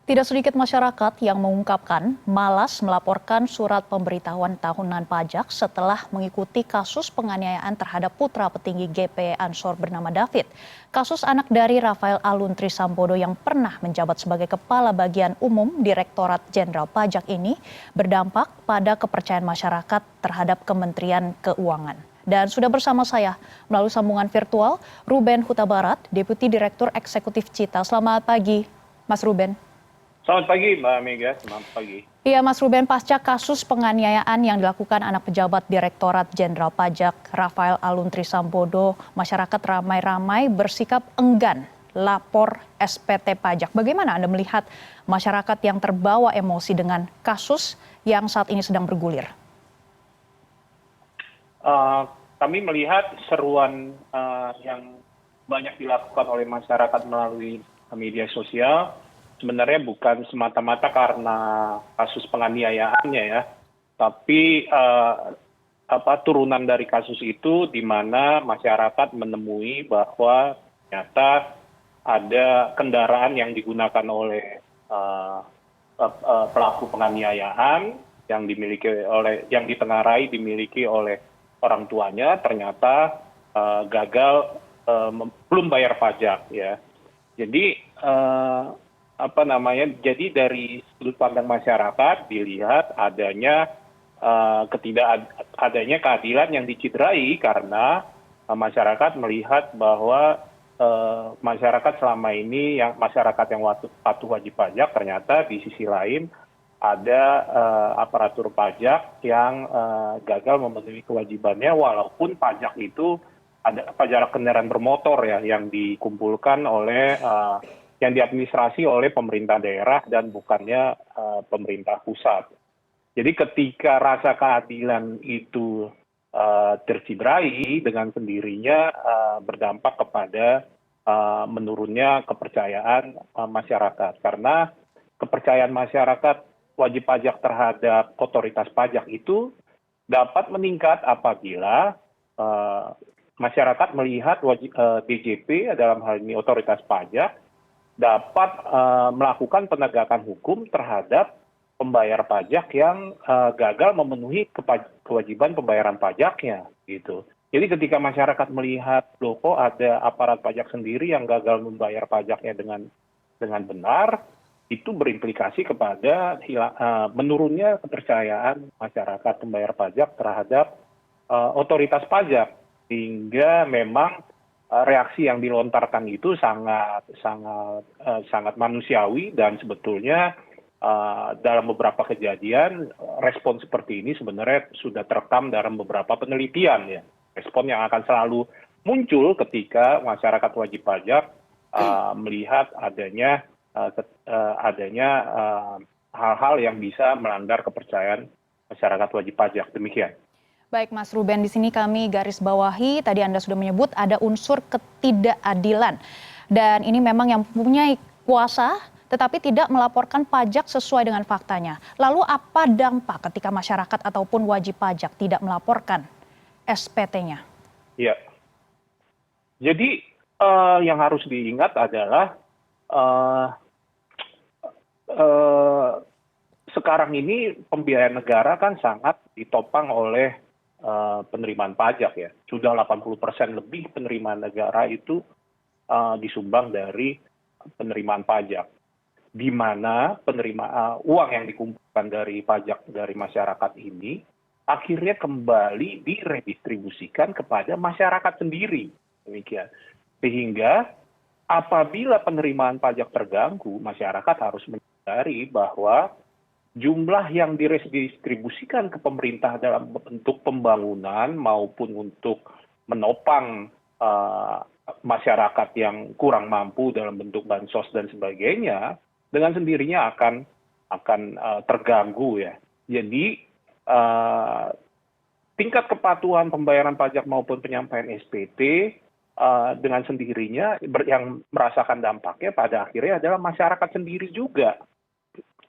Tidak sedikit masyarakat yang mengungkapkan malas melaporkan surat pemberitahuan tahunan pajak setelah mengikuti kasus penganiayaan terhadap putra petinggi GP Ansor bernama David. Kasus anak dari Rafael Alun Trisambodo yang pernah menjabat sebagai Kepala Bagian Umum Direktorat Jenderal Pajak ini berdampak pada kepercayaan masyarakat terhadap Kementerian Keuangan. Dan sudah bersama saya melalui sambungan virtual Ruben Huta Barat, Deputi Direktur Eksekutif Cita. Selamat pagi, Mas Ruben. Selamat pagi Mbak Mega, selamat pagi. Iya, Mas Ruben, pasca kasus penganiayaan yang dilakukan anak pejabat Direktorat Jenderal Pajak Rafael Alun Trisambodo, masyarakat ramai-ramai bersikap enggan lapor SPT pajak. Bagaimana Anda melihat masyarakat yang terbawa emosi dengan kasus yang saat ini sedang bergulir? Kami melihat seruan yang banyak dilakukan oleh masyarakat melalui media sosial sebenarnya bukan semata-mata karena kasus penganiayaannya ya, tapi turunan dari kasus itu di mana masyarakat menemui bahwa ternyata ada kendaraan yang digunakan oleh pelaku penganiayaan yang ditengarai dimiliki oleh orang tuanya ternyata gagal belum bayar pajak ya. Jadi jadi dari sudut pandang masyarakat dilihat adanya adanya keadilan yang dicederai karena masyarakat melihat bahwa masyarakat selama ini masyarakat yang patuh wajib pajak ternyata di sisi lain ada aparatur pajak yang gagal memenuhi kewajibannya walaupun pajak itu ada pajak kendaraan bermotor ya yang dikumpulkan oleh yang diadministrasi oleh pemerintah daerah dan bukannya pemerintah pusat. Jadi ketika rasa keadilan itu tercederai dengan sendirinya berdampak kepada menurunnya kepercayaan masyarakat. Karena kepercayaan masyarakat wajib pajak terhadap otoritas pajak itu dapat meningkat apabila masyarakat melihat DJP dalam hal ini otoritas pajak dapat melakukan penegakan hukum terhadap pembayar pajak yang gagal memenuhi kewajiban pembayaran pajaknya gitu. Jadi ketika masyarakat melihat loh kok ada aparat pajak sendiri yang gagal membayar pajaknya dengan benar, itu berimplikasi kepada menurunnya kepercayaan masyarakat pembayar pajak terhadap otoritas pajak sehingga memang reaksi yang dilontarkan itu sangat manusiawi dan sebetulnya dalam beberapa kejadian respon seperti ini sebenarnya sudah terekam dalam beberapa penelitian ya. Respon yang akan selalu muncul ketika masyarakat wajib pajak melihat adanya hal-hal yang bisa melanggar kepercayaan masyarakat wajib pajak. Demikian. Baik Mas Ruben, di sini kami garis bawahi, tadi Anda sudah menyebut ada unsur ketidakadilan. Dan ini memang yang mempunyai kuasa tetapi tidak melaporkan pajak sesuai dengan faktanya. Lalu apa dampak ketika masyarakat ataupun wajib pajak tidak melaporkan SPT-nya? Ya, jadi yang harus diingat adalah sekarang ini pembiayaan negara kan sangat ditopang oleh penerimaan pajak ya. Sudah 80% lebih penerimaan negara itu disumbang dari penerimaan pajak. Di mana uang yang dikumpulkan dari pajak dari masyarakat ini akhirnya kembali diredistribusikan kepada masyarakat sendiri. Demikian. Sehingga apabila penerimaan pajak terganggu, masyarakat harus menyadari bahwa jumlah yang diredistribusikan ke pemerintah dalam bentuk pembangunan maupun untuk menopang masyarakat yang kurang mampu dalam bentuk bansos dan sebagainya, dengan sendirinya akan terganggu ya. Jadi tingkat kepatuhan pembayaran pajak maupun penyampaian SPT dengan sendirinya yang merasakan dampaknya pada akhirnya adalah masyarakat sendiri juga.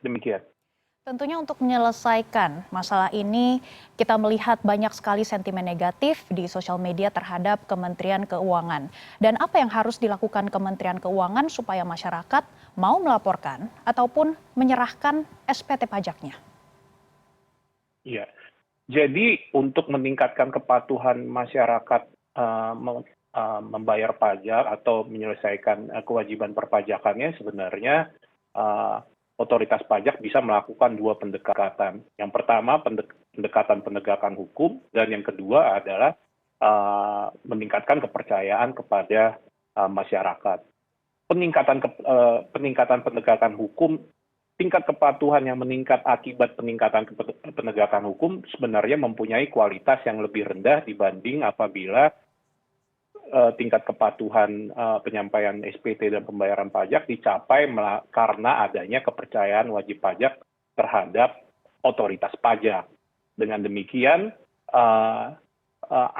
Demikian. Tentunya untuk menyelesaikan masalah ini, kita melihat banyak sekali sentimen negatif di sosial media terhadap Kementerian Keuangan. Dan apa yang harus dilakukan Kementerian Keuangan supaya masyarakat mau melaporkan ataupun menyerahkan SPT pajaknya? Iya. Jadi untuk meningkatkan kepatuhan masyarakat membayar pajak atau menyelesaikan kewajiban perpajakannya, sebenarnya otoritas pajak bisa melakukan dua pendekatan. Yang pertama pendekatan penegakan hukum, dan yang kedua adalah meningkatkan kepercayaan kepada masyarakat. Peningkatan penegakan hukum, tingkat kepatuhan yang meningkat akibat peningkatan penegakan hukum sebenarnya mempunyai kualitas yang lebih rendah dibanding apabila tingkat kepatuhan penyampaian SPT dan pembayaran pajak dicapai karena adanya kepercayaan wajib pajak terhadap otoritas pajak. Dengan demikian,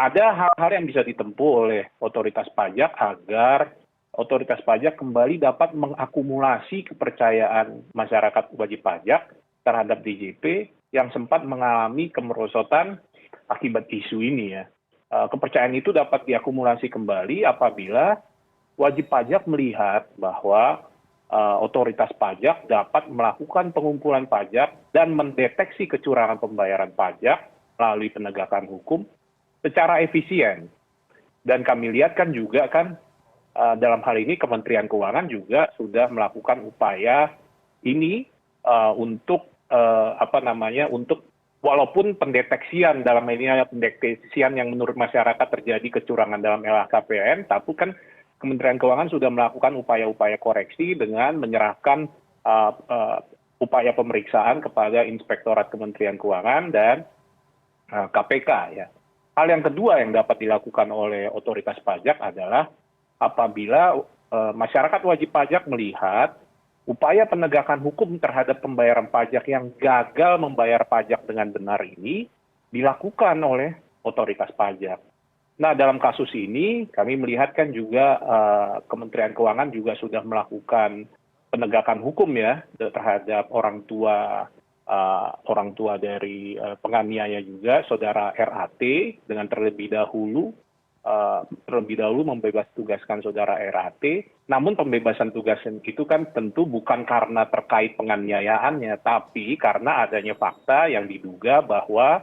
ada hal-hal yang bisa ditempuh oleh otoritas pajak agar otoritas pajak kembali dapat mengakumulasi kepercayaan masyarakat wajib pajak terhadap DJP yang sempat mengalami kemerosotan akibat isu ini ya. Kepercayaan itu dapat diakumulasi kembali apabila wajib pajak melihat bahwa otoritas pajak dapat melakukan pengumpulan pajak dan mendeteksi kecurangan pembayaran pajak melalui penegakan hukum secara efisien. Dan kami lihat kan juga kan dalam hal ini Kementerian Keuangan juga sudah melakukan upaya ini untuk untuk walaupun pendeteksian dalam ini pendeteksian yang menurut masyarakat terjadi kecurangan dalam LHKPN, tapi kan Kementerian Keuangan sudah melakukan upaya-upaya koreksi dengan menyerahkan upaya pemeriksaan kepada Inspektorat Kementerian Keuangan dan KPK ya. Hal yang kedua yang dapat dilakukan oleh otoritas pajak adalah apabila masyarakat wajib pajak melihat upaya penegakan hukum terhadap pembayaran pajak yang gagal membayar pajak dengan benar ini dilakukan oleh otoritas pajak. Nah, dalam kasus ini kami melihat kan juga Kementerian Keuangan juga sudah melakukan penegakan hukum ya terhadap orang tua dari penganiaya juga, saudara RAT, dengan terlebih dahulu membebas tugaskan saudara RAT. Namun pembebasan tugas itu kan tentu bukan karena terkait penganiayaannya, tapi karena adanya fakta yang diduga bahwa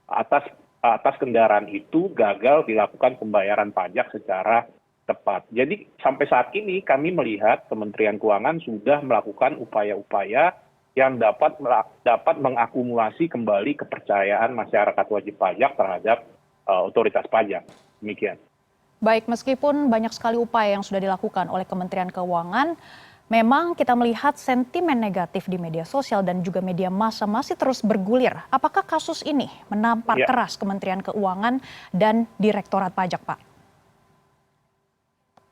atas kendaraan itu gagal dilakukan pembayaran pajak secara tepat. Jadi sampai saat ini kami melihat Kementerian Keuangan sudah melakukan upaya-upaya yang dapat mengakumulasi kembali kepercayaan masyarakat wajib pajak terhadap otoritas pajak. Demikian. Baik, meskipun banyak sekali upaya yang sudah dilakukan oleh Kementerian Keuangan, memang kita melihat sentimen negatif di media sosial dan juga media massa masih terus bergulir. Apakah kasus ini menampar keras Kementerian Keuangan dan Direktorat Pajak, Pak?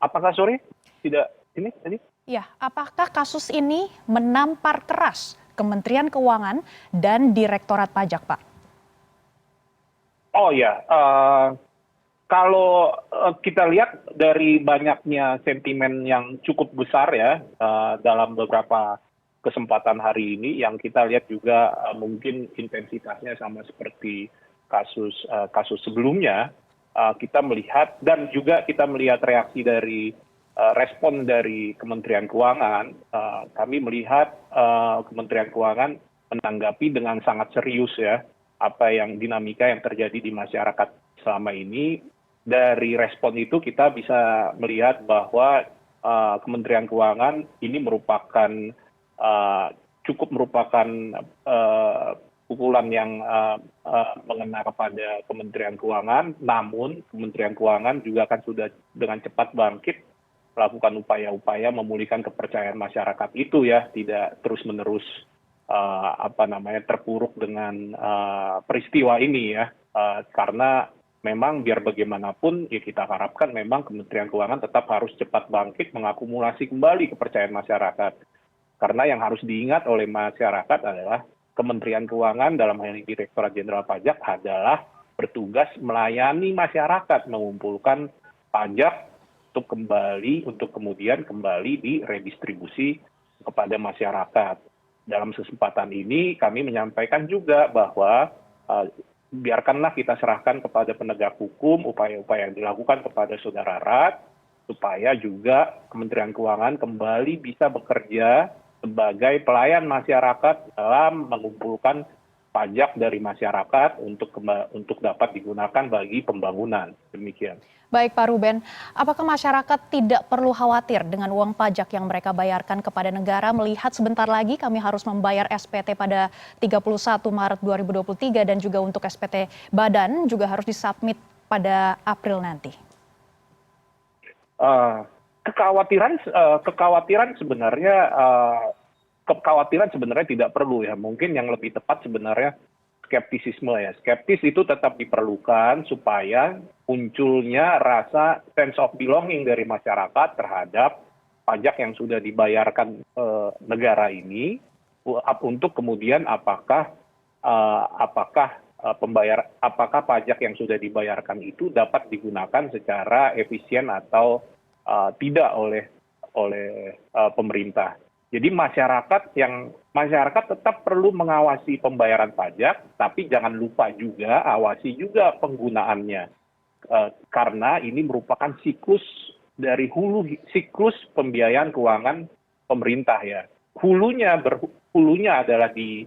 Apakah tidak ini tadi? Ya, apakah kasus ini menampar keras Kementerian Keuangan dan Direktorat Pajak, Pak? Oh ya, kalau kita lihat dari banyaknya sentimen yang cukup besar ya dalam beberapa kesempatan hari ini, yang kita lihat juga mungkin intensitasnya sama seperti kasus sebelumnya, kita melihat dan juga kita melihat reaksi dari respon dari Kementerian Keuangan. Kami melihat Kementerian Keuangan menanggapi dengan sangat serius ya apa yang dinamika yang terjadi di masyarakat selama ini. Dari respon itu kita bisa melihat bahwa Kementerian Keuangan ini cukup merupakan pukulan yang mengena kepada Kementerian Keuangan. Namun Kementerian Keuangan juga kan sudah dengan cepat bangkit melakukan upaya-upaya memulihkan kepercayaan masyarakat itu ya, tidak terus-menerus terpuruk dengan peristiwa ini ya, karena memang biar bagaimanapun ya kita harapkan memang Kementerian Keuangan tetap harus cepat bangkit mengakumulasi kembali kepercayaan masyarakat. Karena yang harus diingat oleh masyarakat adalah Kementerian Keuangan dalam hal ini Direktorat Jenderal Pajak adalah bertugas melayani masyarakat, mengumpulkan pajak untuk kemudian kembali diredistribusi kepada masyarakat. dalam kesempatan ini kami menyampaikan juga bahwa biarkanlah kita serahkan kepada penegak hukum upaya-upaya yang dilakukan kepada saudara Rat, supaya juga Kementerian Keuangan kembali bisa bekerja sebagai pelayan masyarakat dalam mengumpulkan pajak dari masyarakat untuk dapat digunakan bagi pembangunan. Demikian. Baik Pak Ruben, apakah masyarakat tidak perlu khawatir dengan uang pajak yang mereka bayarkan kepada negara melihat sebentar lagi kami harus membayar SPT pada 31 Maret 2023 dan juga untuk SPT Badan juga harus disubmit pada April nanti? Kekhawatiran sebenarnya tidak perlu ya. Mungkin yang lebih tepat sebenarnya skeptisisme ya. Skeptis itu tetap diperlukan supaya munculnya rasa sense of belonging dari masyarakat terhadap pajak yang sudah dibayarkan negara ini, untuk kemudian apakah pajak yang sudah dibayarkan itu dapat digunakan secara efisien atau tidak oleh pemerintah. Jadi masyarakat tetap perlu mengawasi pembayaran pajak, tapi jangan lupa juga awasi juga penggunaannya, karena ini merupakan siklus pembiayaan keuangan pemerintah ya. Hulunya adalah di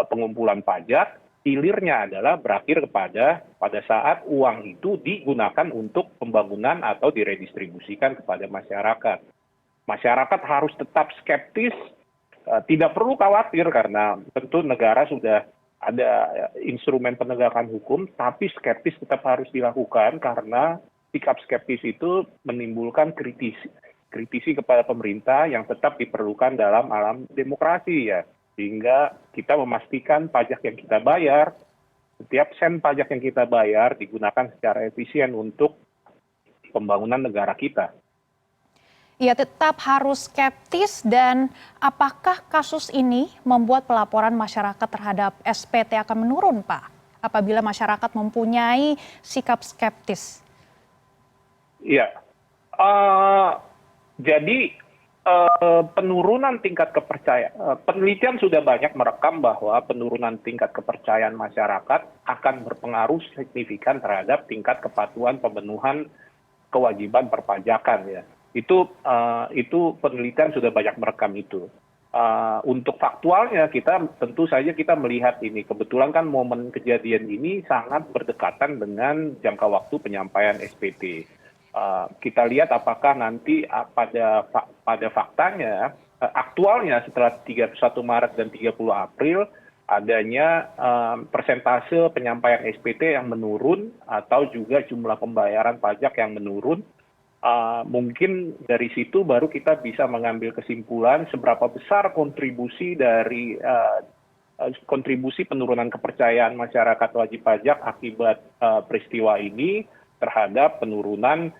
pengumpulan pajak, hilirnya adalah berakhir pada saat uang itu digunakan untuk pembangunan atau diredistribusikan kepada masyarakat. Masyarakat harus tetap skeptis, tidak perlu khawatir karena tentu negara sudah ada instrumen penegakan hukum, tapi skeptis tetap harus dilakukan karena sikap skeptis itu menimbulkan kritisi kepada pemerintah yang tetap diperlukan dalam alam demokrasi ya. Sehingga kita memastikan pajak yang kita bayar, setiap sen pajak yang kita bayar digunakan secara efisien untuk pembangunan negara kita. Ia tetap harus skeptis dan apakah kasus ini membuat pelaporan masyarakat terhadap SPT akan menurun, Pak? Apabila masyarakat mempunyai sikap skeptis. Iya, jadi penurunan tingkat kepercayaan, penelitian sudah banyak merekam bahwa penurunan tingkat kepercayaan masyarakat akan berpengaruh signifikan terhadap tingkat kepatuhan pemenuhan kewajiban perpajakan ya. Itu penelitian sudah banyak merekam itu. Untuk faktualnya tentu saja kita melihat ini, kebetulan kan momen kejadian ini sangat berdekatan dengan jangka waktu penyampaian SPT. Kita lihat apakah nanti pada faktanya, aktualnya setelah 31 Maret dan 30 April, adanya persentase penyampaian SPT yang menurun atau juga jumlah pembayaran pajak yang menurun. Mungkin dari situ baru kita bisa mengambil kesimpulan seberapa besar kontribusi penurunan kepercayaan masyarakat wajib pajak akibat peristiwa ini terhadap penurunan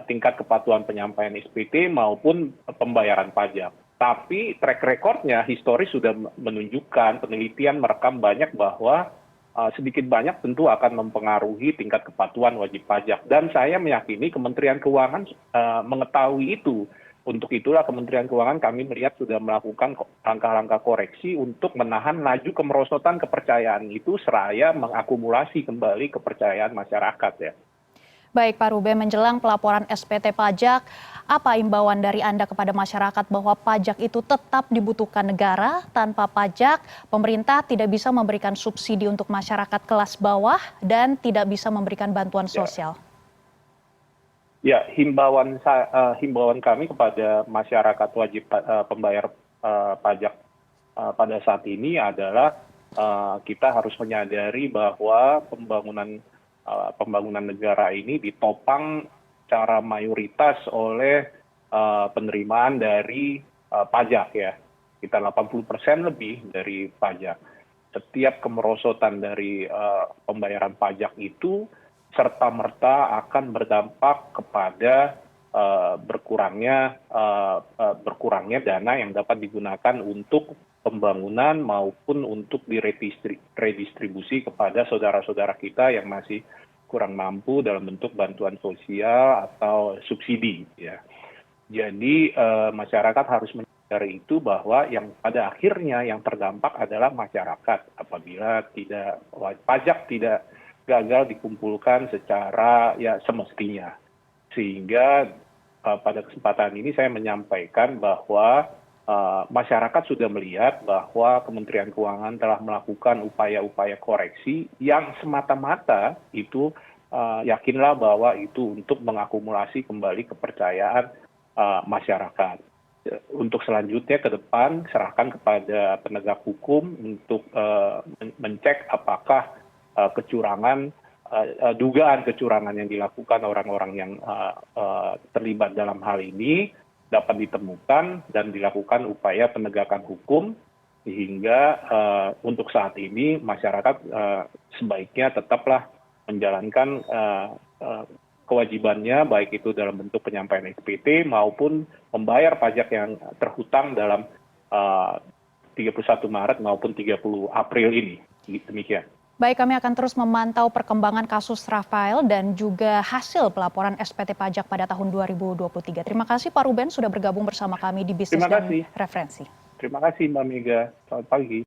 tingkat kepatuhan penyampaian SPT maupun pembayaran pajak. Tapi track recordnya historis sudah menunjukkan, penelitian merekam banyak bahwa sedikit banyak tentu akan mempengaruhi tingkat kepatuhan wajib pajak. Dan saya meyakini Kementerian Keuangan mengetahui itu. Untuk itulah Kementerian Keuangan kami melihat sudah melakukan langkah-langkah koreksi untuk menahan laju kemerosotan kepercayaan itu seraya mengakumulasi kembali kepercayaan masyarakat ya. Baik Pak Ruben, menjelang pelaporan SPT pajak, apa imbauan dari Anda kepada masyarakat bahwa pajak itu tetap dibutuhkan negara? Tanpa pajak, pemerintah tidak bisa memberikan subsidi untuk masyarakat kelas bawah dan tidak bisa memberikan bantuan sosial. Ya, himbauan kami kepada masyarakat wajib pembayar pajak pada saat ini adalah kita harus menyadari bahwa pembangunan negara ini ditopang secara mayoritas oleh penerimaan dari pajak ya. Kita 80% lebih dari pajak. Setiap kemerosotan dari pembayaran pajak itu serta-merta akan berdampak kepada berkurangnya dana yang dapat digunakan untuk pembangunan maupun untuk diredistribusi kepada saudara-saudara kita yang masih kurang mampu dalam bentuk bantuan sosial atau subsidi ya. Jadi masyarakat harus dari itu bahwa yang pada akhirnya yang terdampak adalah masyarakat apabila pajak tidak gagal dikumpulkan secara semestinya. Sehingga pada kesempatan ini saya menyampaikan bahwa masyarakat sudah melihat bahwa Kementerian Keuangan telah melakukan upaya-upaya koreksi yang semata-mata itu yakinlah bahwa itu untuk mengakumulasi kembali kepercayaan masyarakat. Untuk selanjutnya ke depan serahkan kepada penegak hukum untuk mencek apakah dugaan kecurangan yang dilakukan orang-orang yang terlibat dalam hal ini dapat ditemukan dan dilakukan upaya penegakan hukum sehingga untuk saat ini masyarakat sebaiknya tetaplah menjalankan kewajibannya baik itu dalam bentuk penyampaian SPT maupun membayar pajak yang terhutang dalam 31 Maret maupun 30 April ini. Demikian. Baik, kami akan terus memantau perkembangan kasus Rafael dan juga hasil pelaporan SPT pajak pada tahun 2023. Terima kasih Pak Ruben sudah bergabung bersama kami di Bisnis dan Referensi. Terima kasih Mbak Mega. Selamat pagi.